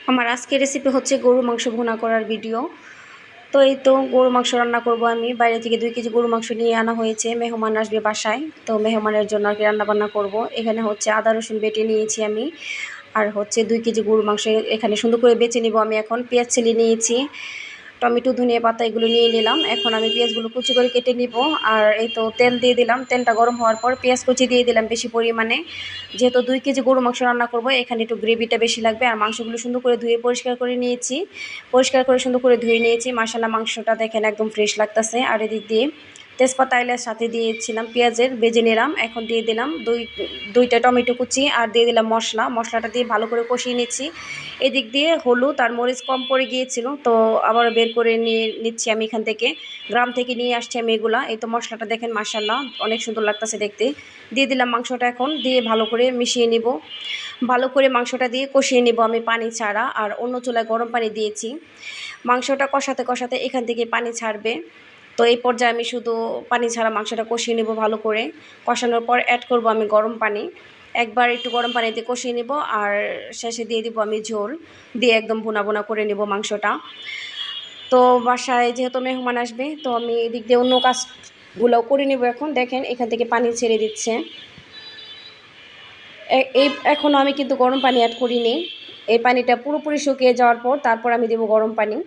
আমার আজকের রেসিপি হচ্ছে গরুর মাংস ভুনা করার ভিডিও। তো এই তো গরুর মাংস রান্না করব আমি। বাইরে থেকে 2 কেজি গরুর মাংস নিয়ে আনা হয়েছে, মেহমান আসবে বাসায়। তো মেহমানের জন্য আর কি রান্নাবান্না করব। এখানে হচ্ছে আদা রসুন বেটে নিয়েছি আমি, আর হচ্ছে 2 কেজি গরুর মাংস এখানে সুন্দর করে বেছে নিব আমি। এখন পেঁয়াজ ছেলে নিয়েছি, টমেটো ধনিয়া পাতা এগুলো নিয়ে নিলাম। এখন আমি পেঁয়াজগুলো কুচি করে কেটে নিব। আর এই তো তেল দিয়ে দিলাম, তেলটা গরম হওয়ার পর পেঁয়াজ কুচি দিয়ে দিলাম বেশি পরিমাণে। যেহেতু 2 কেজি গরু মাংস রান্না করব, এখানে একটু গ্রেভিটা বেশি লাগবে। আর মাংসগুলো সুন্দর করে ধুয়ে পরিষ্কার করে নিয়েছি, পরিষ্কার করে সুন্দর করে ধুয়ে নিয়েছি। মাশাআল্লাহ মাংসটা দেখেন একদম ফ্রেশ লাগতেছে। আর এদিক দিয়ে তেজপাতা এলাচ সাথে দিয়েছিলাম, পেঁয়াজের ভেজে নিলাম। এখন দিয়ে দিলাম দুইটা টমেটো কুচি, আর দিয়ে দিলাম মশলাটা দিয়ে ভালো করে কষিয়ে নিচ্ছি। এদিক দিয়ে হলুদ আর মরিচ কম পড়ে গিয়েছিল, তো আবার বের করে নিয়ে নিচ্ছি আমি এখান থেকে। গ্রাম থেকে নিয়ে আসছি আমি এগুলা। এই তো মশলাটা দেখেন মাশাআল্লাহ অনেক সুন্দর লাগতেছে দেখতে। দিয়ে দিলাম মাংসটা, এখন দিয়ে ভালো করে মিশিয়ে নিব। ভালো করে মাংসটা দিয়ে কষিয়ে নিব আমি পানি ছাড়া। আর অন্য চুলায় গরম পানি দিয়েছি। মাংসটা কষাতে কষাতে এখান থেকে পানি ছাড়বে। তো এই পর্যায়ে আমি শুধু পানি ছাড়া মাংসটা কষিয়ে নেব ভালো করে। কষানোর পর অ্যাড করব আমি গরম পানি। একবার একটু গরম পানি দিয়ে কষিয়ে নেব, আর শেষে দিয়ে দিব আমি ঝোল। দিয়ে একদম ভুনা ভুনা করে নেব মাংসটা। তো বাসায় যেহেতু মেহমান আসবে, তো আমি এদিক দিয়ে অন্য কাজগুলোও করে নেব। এখন দেখেন এখান থেকে পানি ছেড়ে দিচ্ছে। এই এখনও আমি কিন্তু গরম পানি অ্যাড করিনি। এই পানিটা পুরোপুরি শুকিয়ে যাওয়ার পর তারপর আমি দেব গরম পানি।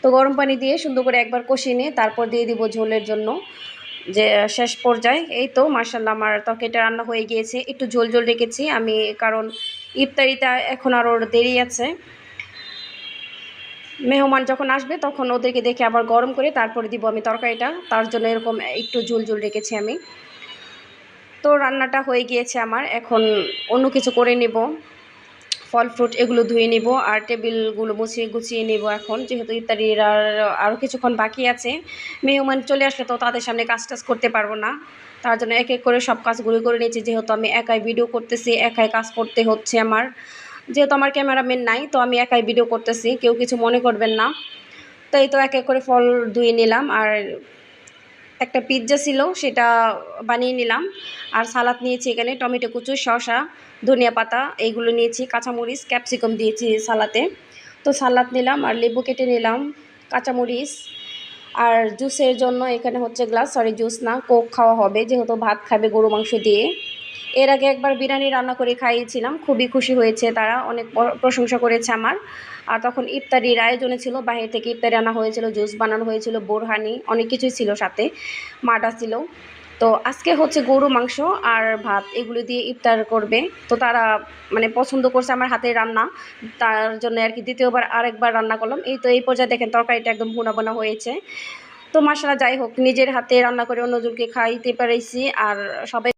তো গরম পানি দিয়ে সুন্দর করে একবার কষিয়ে নিয়ে তারপর দিয়ে দিব ঝোলের জন্য, যে শেষ পর্যায়ে। এই তো মাশাআল্লাহ আমার তরকারিটা রান্না হয়ে গিয়েছে। একটু ঝোল ঝোল রেখেছি আমি, কারণ ইফতারিটা এখন আরও দেরি আছে। মেহমান যখন আসবে তখন ওদেরকে দেখে আবার গরম করে তারপরে দিব আমি তরকারিটা, তার জন্য এরকম একটু ঝোল ঝোল রেখেছি আমি। তো রান্নাটা হয়ে গিয়েছে আমার, এখন অন্য কিছু করে নেব। ফল ফ্রুট এগুলো ধুয়ে নিব, আর টেবিলগুলো মুছিয়ে গুছিয়ে নিব এখন, যেহেতু ইফতারির আরও কিছুক্ষণ বাকি আছে। মেহমান চলে আসলে তো তাদের সামনে কাজ টাজ করতে পারবো না, তার জন্য এক এক করে সব কাজগুলো করে নিয়েছি। যেহেতু আমি একাই ভিডিও করতেছি, একাই কাজ করতে হচ্ছে আমার। যেহেতু আমার ক্যামেরাম্যান নাই, তো আমি একাই ভিডিও করতেছি, কেউ কিছু মনে করবেন না। তো এই তো এক এক করে ফল ধুয়ে নিলাম। আর একটা পিৎজা ছিল, সেটা বানিয়ে নিলাম। আর সালাদ নিয়েছি এখানে, টমেটো কুচু, শসা, ধনিয়া পাতা এইগুলো নিয়েছি, কাঁচামরিচ ক্যাপসিকাম দিয়েছি সালাতে। তো সালাদ নিলাম, আর লেবু কেটে নিলাম, কাঁচামরিচ। আর জুসের জন্য এখানে হচ্ছে গ্লাস, সরি জুস না, কোক খাওয়া হবে যেহেতু ভাত খাবে গরু মাংস দিয়ে। এর আগে একবার বিরিয়ানি রান্না করে খাইয়েছিলাম, খুবই খুশি হয়েছে তারা, অনেক প্রশংসা করেছে আমার। আর তখন ইফতারির আয়োজনে ছিল, বাইরে থেকে ইফতারি আনা হয়েছিল, জুস বানানো হয়েছিল, বোরহানি অনেক কিছুই ছিল সাথে, মাটা ছিল। তো আজকে হচ্ছে গরু মাংস আর ভাত এগুলো দিয়ে ইফতার করবে। তো তারা মানে পছন্দ করছে আমার হাতের রান্না, তার জন্য আর কি দ্বিতীয়বার আরেকবার রান্না করলাম। এই তো এই পর্যায়ে দেখেন তরকারিটা একদম ভুনা ভুনা হয়েছে। তো মাশাআল্লাহ যাই হোক, নিজের হাতে রান্না করে অন্যজনকে খাইতে পেরেছি। আর সবাই